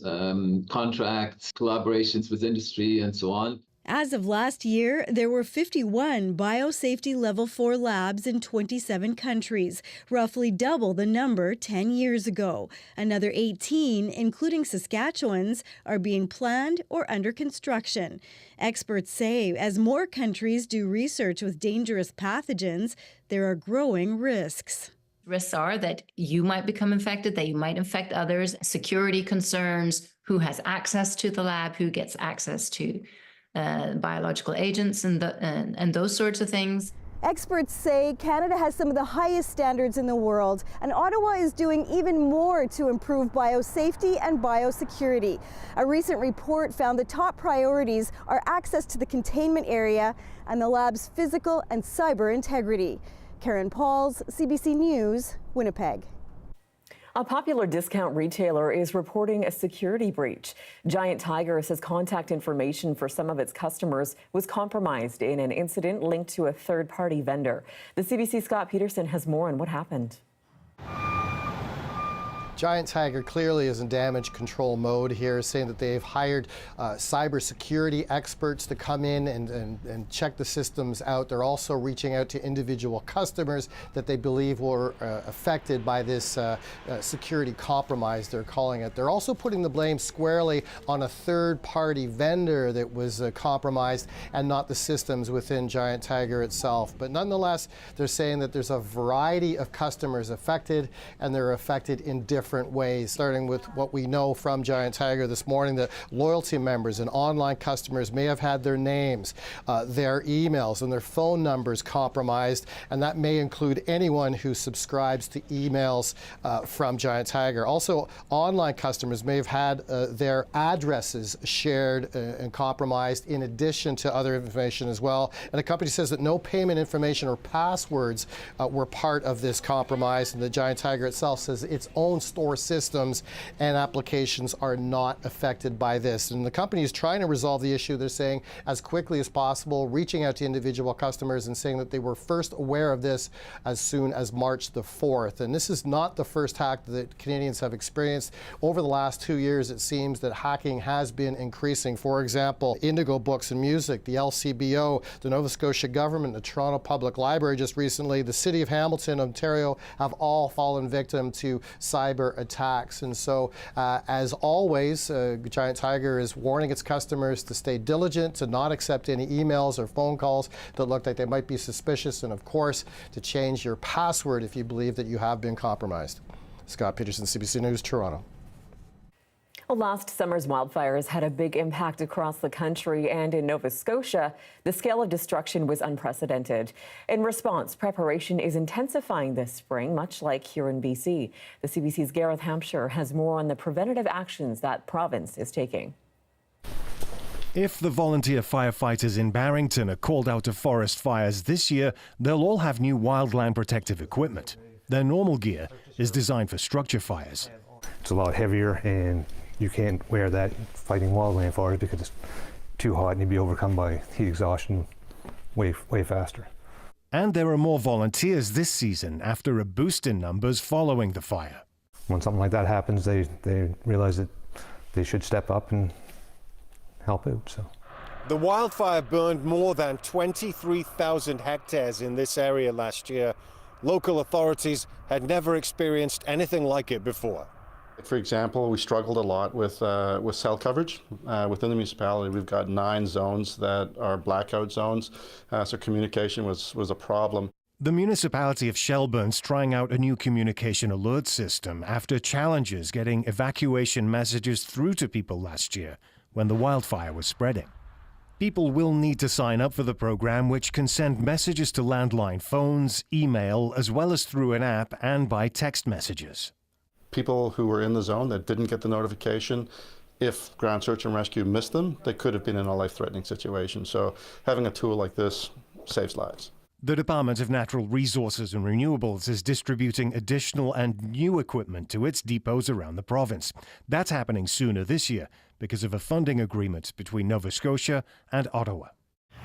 contracts, collaborations with industry, and so on. As of last year, there were 51 biosafety Level 4 labs in 27 countries, roughly double the number 10 years ago. Another 18, including Saskatchewan's, are being planned or under construction. Experts say as more countries do research with dangerous pathogens, there are growing risks. Risks are that you might become infected, that you might infect others, security concerns, who has access to the lab, who gets access to biological agents and those sorts of things. Experts say Canada has some of the highest standards in the world, and Ottawa is doing even more to improve biosafety and biosecurity. A recent report found the top priorities are access to the containment area and the lab's physical and cyber integrity. Karen Pauls, CBC News, Winnipeg. A popular discount retailer is reporting a security breach. Giant Tiger says contact information for some of its customers was compromised in an incident linked to a third-party vendor. The CBC's Scott Peterson has more on what happened. Giant Tiger clearly is in damage control mode here, saying that they've hired cybersecurity experts to come in and check the systems out. They're also reaching out to individual customers that they believe were affected by this security compromise, they're calling it. They're also putting the blame squarely on a third-party vendor that was compromised and not the systems within Giant Tiger itself. But nonetheless, they're saying that there's a variety of customers affected, and they're affected in different ways, starting with what we know from Giant Tiger this morning, that loyalty members and online customers may have had their names, their emails, and their phone numbers compromised, and that may include anyone who subscribes to emails from Giant Tiger. Also, online customers may have had their addresses shared and compromised in addition to other information as well. And the company says that no payment information or passwords were part of this compromise, and the Giant Tiger itself says its own store systems and applications are not affected by this. And the company is trying to resolve the issue, they're saying, as quickly as possible, reaching out to individual customers and saying that they were first aware of this as soon as March the 4th. And this is not the first hack that Canadians have experienced. Over the last 2 years, it seems that hacking has been increasing. For example, Indigo Books and Music, the LCBO, the Nova Scotia government, the Toronto Public Library just recently, the City of Hamilton, Ontario, have all fallen victim to cyber attacks. And so, as always, Giant Tiger is warning its customers to stay diligent, to not accept any emails or phone calls that look like they might be suspicious, and of course, to change your password if you believe that you have been compromised. Scott Peterson, CBC News, Toronto. Well, last summer's wildfires had a big impact across the country, and in Nova Scotia, the scale of destruction was unprecedented. In response, preparation is intensifying this spring, much like here in BC. The CBC's Gareth Hampshire has more on the preventative actions that province is taking. If the volunteer firefighters in Barrington are called out to forest fires this year, they'll all have new wildland protective equipment. Their normal gear is designed for structure fires. It's a lot heavier, and you can't wear that fighting wildland fires because it's too hot and you'd be overcome by heat exhaustion way faster. And there are more volunteers this season after a boost in numbers following the fire. When something like that happens, they realize that they should step up and help out. So the wildfire burned more than 23,000 hectares in this area last year. Local authorities had never experienced anything like it before. For example, we struggled a lot with cell coverage. Within the municipality, we've got 9 zones that are blackout zones, so communication was a problem. The municipality of Shelburne's trying out a new communication alert system after challenges getting evacuation messages through to people last year when the wildfire was spreading. People will need to sign up for the program, which can send messages to landline phones, email, as well as through an app and by text messages. People who were in the zone that didn't get the notification, if ground search and rescue missed them, they could have been in a life-threatening situation. So having a tool like this saves lives. The Department of Natural Resources and Renewables is distributing additional and new equipment to its depots around the province. That's happening sooner this year because of a funding agreement between Nova Scotia and Ottawa.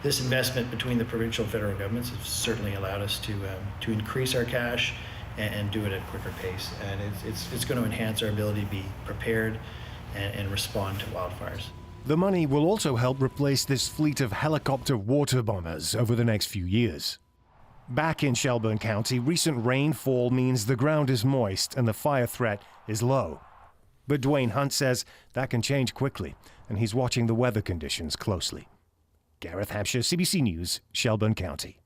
This investment between the provincial and federal governments has certainly allowed us to increase our cash and do it at a quicker pace. And it's going to enhance our ability to be prepared and respond to wildfires. The money will also help replace this fleet of helicopter water bombers over the next few years. Back in Shelburne County, recent rainfall means the ground is moist and the fire threat is low. But Dwayne Hunt says that can change quickly, and he's watching the weather conditions closely. Gareth Hampshire, CBC News, Shelburne County.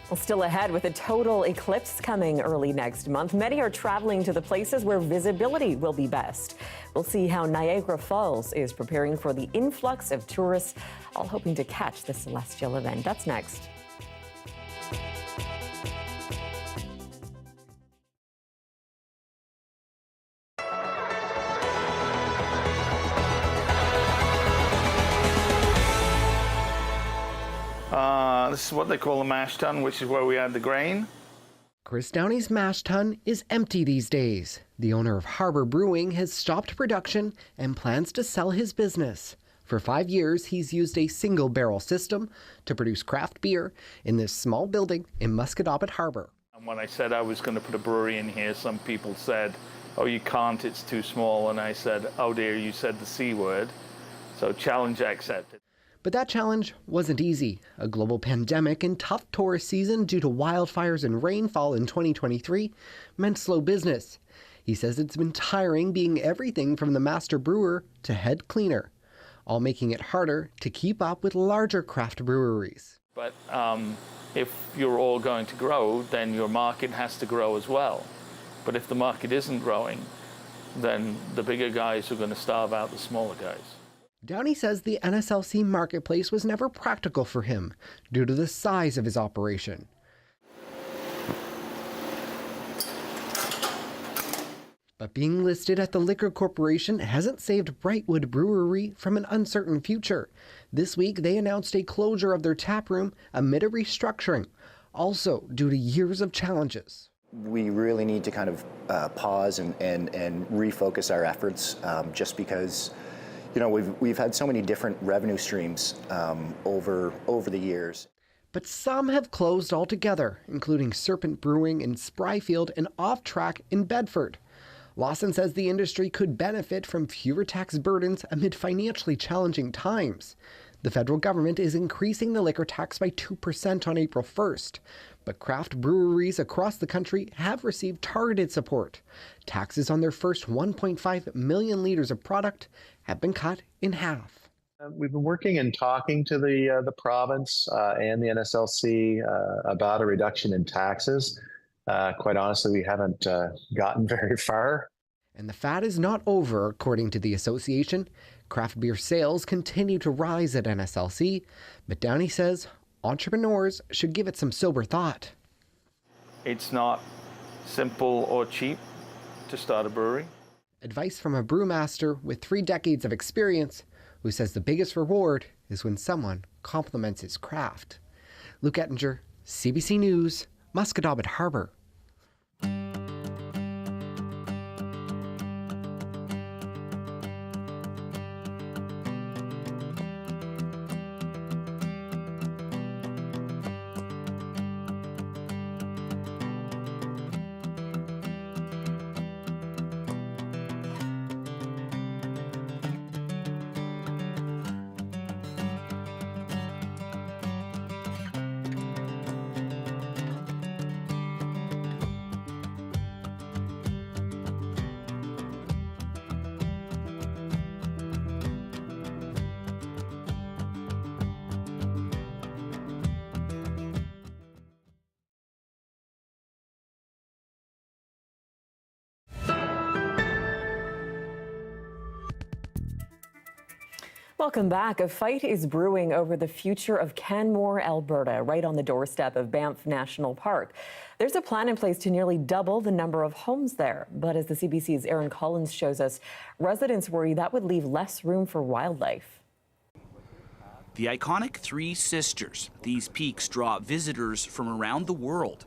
Well, still ahead with a total eclipse coming early next month. Many are traveling to the places where visibility will be best. We'll see how Niagara Falls is preparing for the influx of tourists, all hoping to catch the celestial event. That's next. This is what they call a mash tun, which is where we add the grain. Chris Downey's mash tun is empty these days. The owner of Harbor Brewing has stopped production and plans to sell his business. For 5 years, he's used a single barrel system to produce craft beer in this small building in Musquodoboit Harbor. And when I said I was going to put a brewery in here, some people said, "Oh, you can't, it's too small." And I said, "Oh dear, you said the C word." So challenge accepted. But that challenge wasn't easy. A global pandemic and tough tourist season due to wildfires and rainfall in 2023 meant slow business. He says it's been tiring being everything from the master brewer to head cleaner, all making it harder to keep up with larger craft breweries. But if you're all going to grow, then your market has to grow as well. But if the market isn't growing, then the bigger guys are going to starve out the smaller guys. Downey says the NSLC marketplace was never practical for him due to the size of his operation. But being listed at the Liquor Corporation hasn't saved Brightwood Brewery from an uncertain future. This week, they announced a closure of their tap room amid a restructuring, also due to years of challenges. We really need to kind of pause and refocus our efforts just because we've had so many different revenue streams over the years. But some have closed altogether, including Serpent Brewing in Spryfield and Off Track in Bedford. Lawson says the industry could benefit from fewer tax burdens amid financially challenging times. The federal government is increasing the liquor tax by 2% on April 1st, but craft breweries across the country have received targeted support. Taxes on their first 1.5 million liters of product have been cut in half. We've been working and talking to the province and the NSLC about a reduction in taxes. Quite honestly, we haven't gotten very far. And the fad is not over, according to the association. Craft beer sales continue to rise at NSLC, but Downey says entrepreneurs should give it some sober thought. It's not simple or cheap to start a brewery. Advice from a brewmaster with 3 decades of experience who says the biggest reward is when someone compliments his craft. Luke Ettinger, CBC News, Musquodoboit Harbor. Welcome back. A fight is brewing over the future of Canmore, Alberta, right on the doorstep of Banff National Park. There's a plan in place to nearly double the number of homes there. But as the CBC's Aaron Collins shows us, residents worry that would leave less room for wildlife. The iconic Three Sisters. These peaks draw visitors from around the world.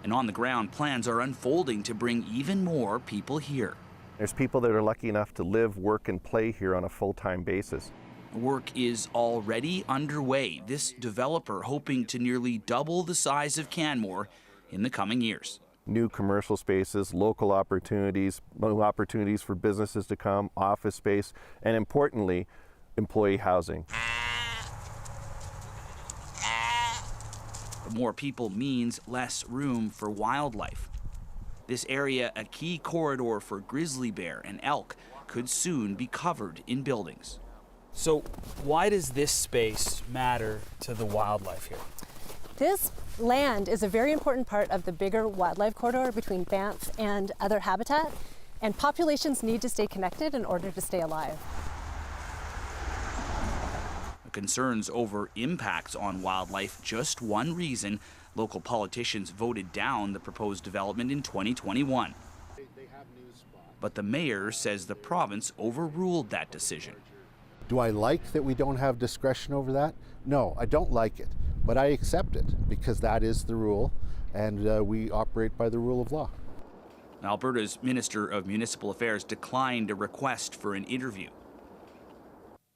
And on the ground, plans are unfolding to bring even more people here. There's people that are lucky enough to live, work, and play here on a full-time basis. Work is already underway. This developer hoping to nearly double the size of Canmore in the coming years. New commercial spaces, local opportunities, new opportunities for businesses to come, office space, and importantly, employee housing. More people means less room for wildlife. This area, a key corridor for grizzly bear and elk, could soon be covered in buildings. So why does this space matter to the wildlife here? This land is a very important part of the bigger wildlife corridor between Banff and other habitat, and populations need to stay connected in order to stay alive. Concerns over impacts on wildlife, just one reason local politicians voted down the proposed development in 2021. But the mayor says the province overruled that decision. Do I like that we don't have discretion over that? No, I don't like it, but I accept it because that is the rule, and we operate by the rule of law. Alberta's Minister of Municipal Affairs declined a request for an interview.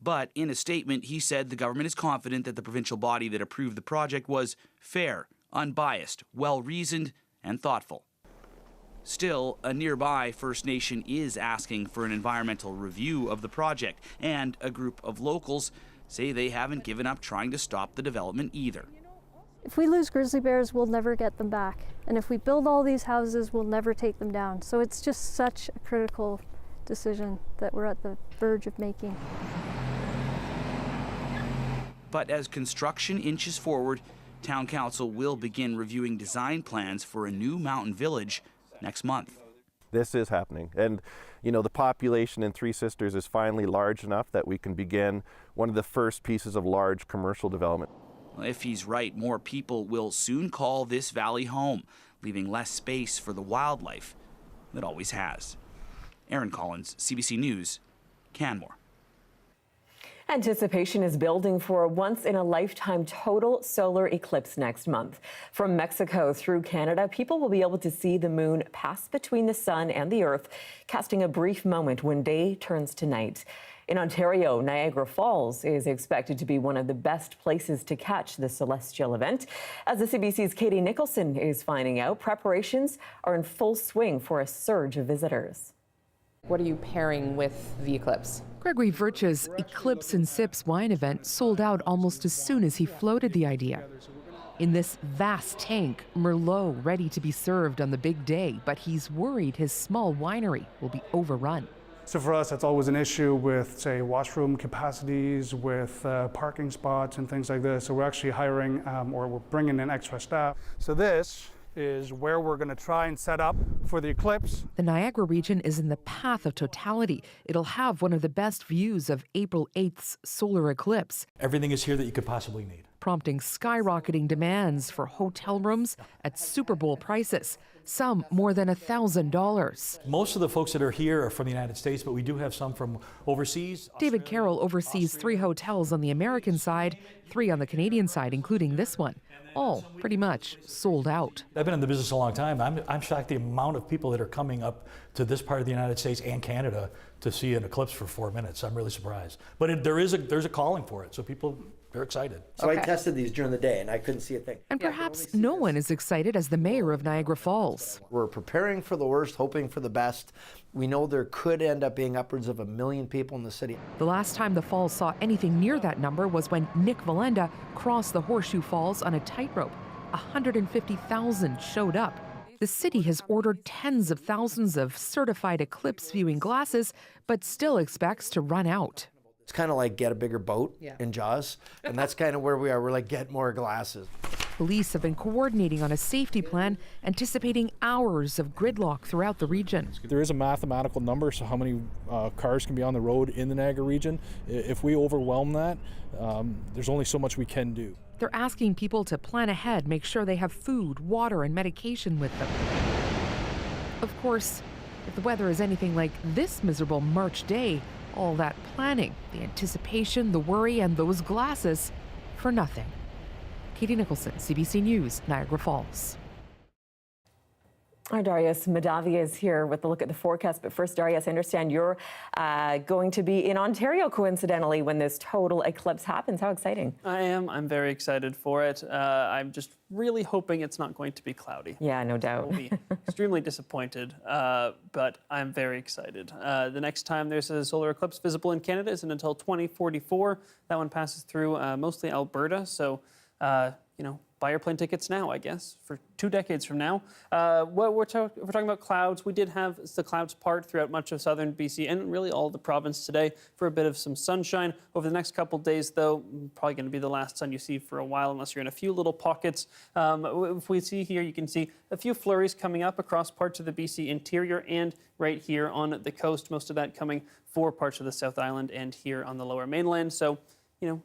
But in a statement, he said the government is confident that the provincial body that approved the project was fair, unbiased, well-reasoned, and thoughtful. Still, a nearby First Nation is asking for an environmental review of the project, and a group of locals say they haven't given up trying to stop the development either. If we lose grizzly bears, we'll never get them back. And if we build all these houses, we'll never take them down. So it's just such a critical decision that we're at the verge of making. But as construction inches forward, Town Council will begin reviewing design plans for a new mountain village next month. This is happening, and you know, the population in Three Sisters is finally large enough that we can begin one of the first pieces of large commercial development. If he's right, more people will soon call this valley home, leaving less space for the wildlife that always has. Aaron Collins, CBC News, Canmore. Anticipation is building for a once-in-a-lifetime total solar eclipse next month. From Mexico through Canada, people will be able to see the moon pass between the sun and the earth, casting a brief moment when day turns to night. In Ontario, Niagara Falls is expected to be one of the best places to catch the celestial event. As the CBC's Katie Nicholson is finding out, preparations are in full swing for a surge of visitors. What are you pairing with the eclipse? Gregory Vircha's Eclipse and Sips wine event sold out almost as soon as he floated the idea. In this vast tank, Merlot ready to be served on the big day, but he's worried his small winery will be overrun. So for us, that's always an issue with, say, washroom capacities, with parking spots and things like this. So we're actually hiring or we're bringing in extra staff. So this is where we're going to try and set up for the eclipse. The Niagara region is in the path of totality. It'll have one of the best views of April 8th's solar eclipse, Everything is here that you could possibly need. prompting skyrocketing demands for hotel rooms at Super Bowl prices, some more than $1,000. Most of the folks that are here are from the United States, but we do have some from overseas. David Carroll oversees 3 hotels on the American side, 3 on the Canadian side, including this one. All pretty much sold out. I've been in the business a long time. I'm shocked the amount of people that are coming up to this part of the United States and Canada to see an eclipse for 4 minutes. I'm really surprised. But there's a calling for it, so people are excited. So I tested these during the day and I couldn't see a thing. And perhaps no one is excited as the mayor of Niagara Falls. We're preparing for the worst, hoping for the best. We know there could end up being upwards of 1 million people in the city. The last time the falls saw anything near that number was when Nick Valenda crossed the Horseshoe Falls on a tightrope. 150,000 showed up. The city has ordered tens of thousands of certified eclipse viewing glasses, but still expects to run out. It's kind of like get a bigger boat in Jaws, and that's kind of where we are. We're like, get more glasses. Police have been coordinating on a safety plan, anticipating hours of gridlock throughout the region. There is a mathematical number, so how many cars can be on the road in the Niagara region. If we overwhelm that, there's only so much we can do. They're asking people to plan ahead, make sure they have food, water, and medication with them. Of course, if the weather is anything like this miserable March day, all that planning, the anticipation, the worry, and those glasses for nothing. Katie Nicholson, CBC News, Niagara Falls. Our Darius Madavia is here with a look at the forecast. But first, Darius, I understand you're going to be in Ontario, coincidentally, when this total eclipse happens. How exciting. I am. I'm very excited for it. I'm just really hoping it's not going to be cloudy. Yeah, no doubt. We'll be extremely disappointed, but I'm very excited. The next time there's a solar eclipse visible in Canada isn't until 2044. That one passes through mostly Alberta. So, buy your plane tickets now, I guess, for 2 decades from now. If we're talking about clouds, we did have the clouds part throughout much of southern BC and really all of the province today for a bit of some sunshine. Over the next couple days, though, probably going to be the last sun you see for a while unless you're in a few little pockets. If we see here, you can see a few flurries coming up across parts of the BC interior and right here on the coast, most of that coming for parts of the South Island and here on the lower mainland. So,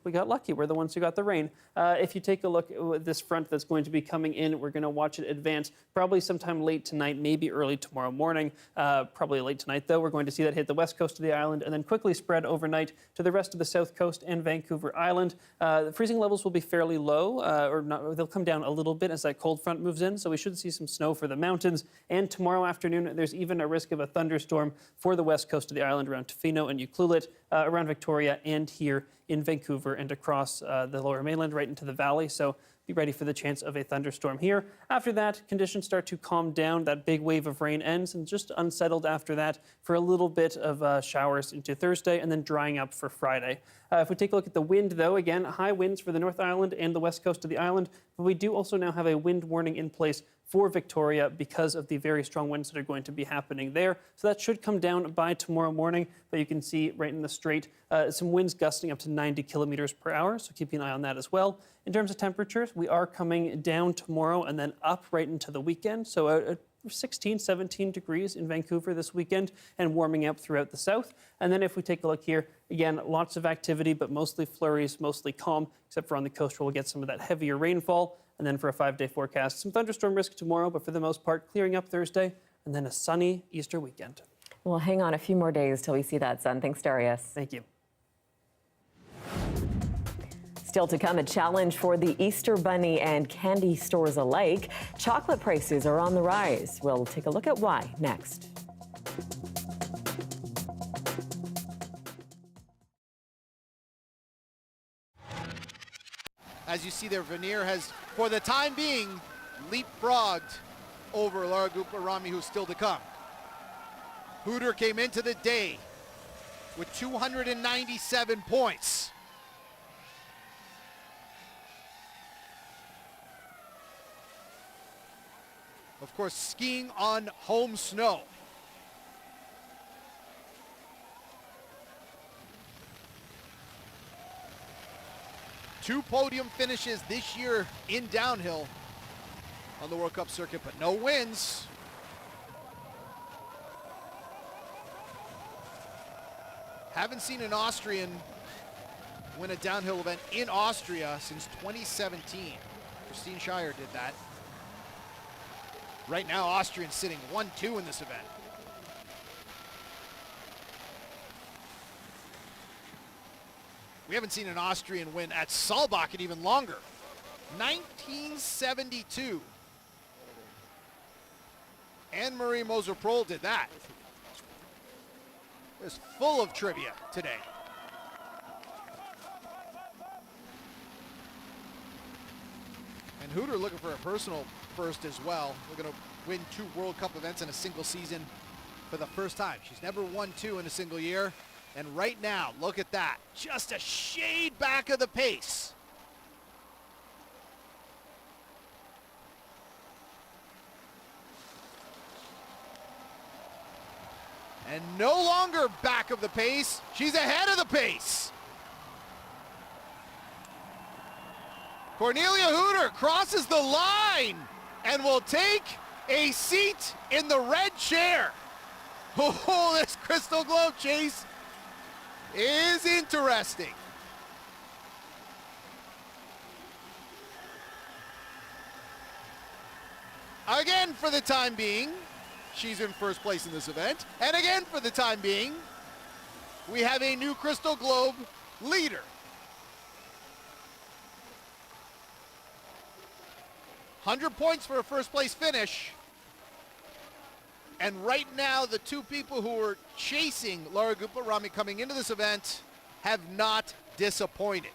we got lucky. We're the ones who got the rain. If you take a look at this front that's going to be coming in, we're going to watch it advance probably sometime late tonight, maybe early tomorrow morning. Probably late tonight, though. We're going to see that hit the west coast of the island and then quickly spread overnight to the rest of the south coast and Vancouver Island. The freezing levels will be fairly low, or they'll come down a little bit as that cold front moves in, so we should see some snow for the mountains. And tomorrow afternoon, there's even a risk of a thunderstorm for the west coast of the island around Tofino and Ucluelet, around Victoria and here in Vancouver and across the lower mainland right into the valley. So be ready for the chance of a thunderstorm here. After that, conditions start to calm down. That big wave of rain ends and just unsettled after that for a little bit of showers into Thursday and then drying up for Friday. If we take a look at the wind, though, again, high winds for the North Island and the west coast of the island. But we do also now have a wind warning in place for Victoria because of the very strong winds that are going to be happening there. So that should come down by tomorrow morning. But you can see right in the strait, some winds gusting up to 90 kilometers per hour. So keep an eye on that as well. In terms of temperatures, we are coming down tomorrow and then up right into the weekend. So 16, 17 degrees in Vancouver this weekend and warming up throughout the south. And then if we take a look here, again, lots of activity, but mostly flurries, mostly calm, except for on the coast where we'll get some of that heavier rainfall. And then for a 5-day forecast, some thunderstorm risk tomorrow, but for the most part, clearing up Thursday, and then a sunny Easter weekend. Well, hang on a few more days till we see that sun. Thanks, Darius. Thank you. Still to come, a challenge for the Easter Bunny and candy stores alike. Chocolate prices are on the rise. We'll take a look at why next. As you see there, Veneer has, for the time being, leapfrogged over Lara Gupta-Rami, who's still to come. Hooter came into the day with 297 points. Of course, skiing on home snow. Two podium finishes this year in downhill. on the World Cup circuit, but no wins. Haven't seen an Austrian win a downhill event in Austria since 2017. Christine Schreier did that. Right now, Austrian sitting 1-2 in this event. We haven't seen an Austrian win at Saalbach in even longer. 1972. Anne-Marie Moser-Prohl did that. It's full of trivia today. And Hooter looking for a personal first as well. We're going to win 2 World Cup events in a single season for the first time. She's never won 2 in a single year. And right now, look at that. Just a shade back of the pace. And no longer back of the pace, she's ahead of the pace. Cornelia Hooter crosses the line and will take a seat in the red chair. Oh, this Crystal Globe chase is interesting. Again, for the time being, she's in first place in this event. And again, for the time being, we have a new Crystal Globe leader. 100 points for a first place finish. And right now, the 2 people who are chasing Lara Gupta-Rami coming into this event have not disappointed.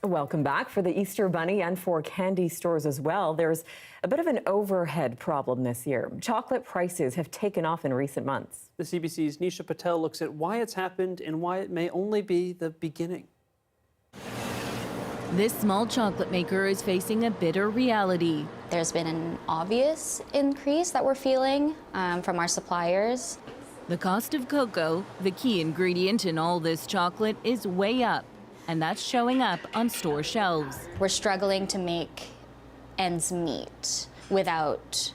Welcome back. For the Easter Bunny and for candy stores as well, there's a bit of an overhead problem this year. Chocolate prices have taken off in recent months. The CBC's Nisha Patel looks at why it's happened and why it may only be the beginning. This small chocolate maker is facing a bitter reality. There's been an obvious increase that we're feeling from our suppliers. The cost of cocoa, the key ingredient in all this chocolate, is way up. And that's showing up on store shelves. We're struggling to make ends meet without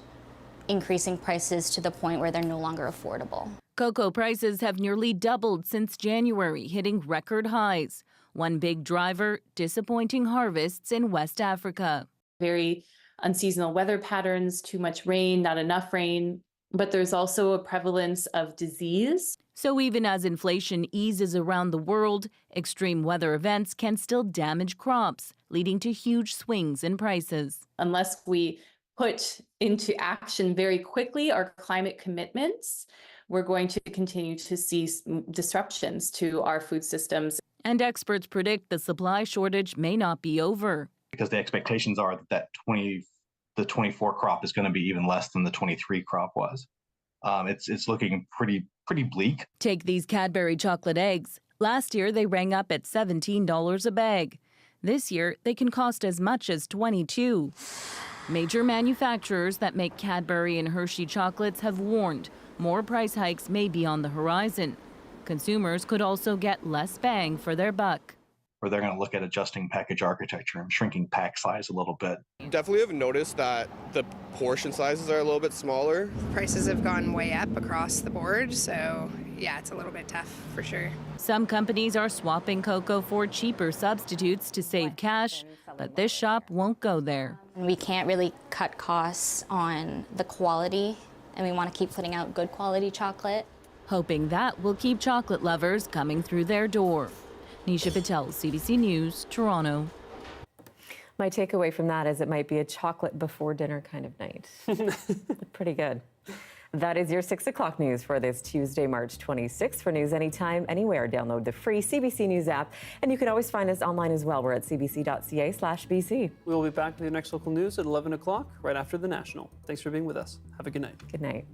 increasing prices to the point where they're no longer affordable. Cocoa prices have nearly doubled since January, hitting record highs. One big driver, disappointing harvests in West Africa. Very unseasonal weather patterns, too much rain, not enough rain, but there's also a prevalence of disease. So even as inflation eases around the world, extreme weather events can still damage crops, leading to huge swings in prices. Unless we put into action very quickly our climate commitments, we're going to continue to see disruptions to our food systems. And experts predict the supply shortage may not be over. Because the expectations are that the 24 crop is going to be even less than the 23 crop was. It's looking pretty bleak. Take these Cadbury chocolate eggs. Last year, they rang up at $17 a bag. This year, they can cost as much as $22. Major manufacturers that make Cadbury and Hershey chocolates have warned more price hikes may be on the horizon. Consumers could also get less bang for their buck. Or they're going to look at adjusting package architecture and shrinking pack size a little bit. Definitely have noticed that the portion sizes are a little bit smaller. Prices have gone way up across the board, so yeah, it's a little bit tough for sure. Some companies are swapping cocoa for cheaper substitutes to save cash. But this shop won't go there. We can't really cut costs on the quality, and we want to keep putting out good quality chocolate. Hoping that will keep chocolate lovers coming through their door. Nisha Patel, CBC News, Toronto. My takeaway from that is it might be a chocolate before dinner kind of night. Pretty good. That is your 6 o'clock news for this Tuesday, March 26th. For news anytime, anywhere, download the free CBC News app. And you can always find us online as well. We're at cbc.ca/BC. We'll be back with your next local news at 11 o'clock, right after the National. Thanks for being with us. Have a good night. Good night.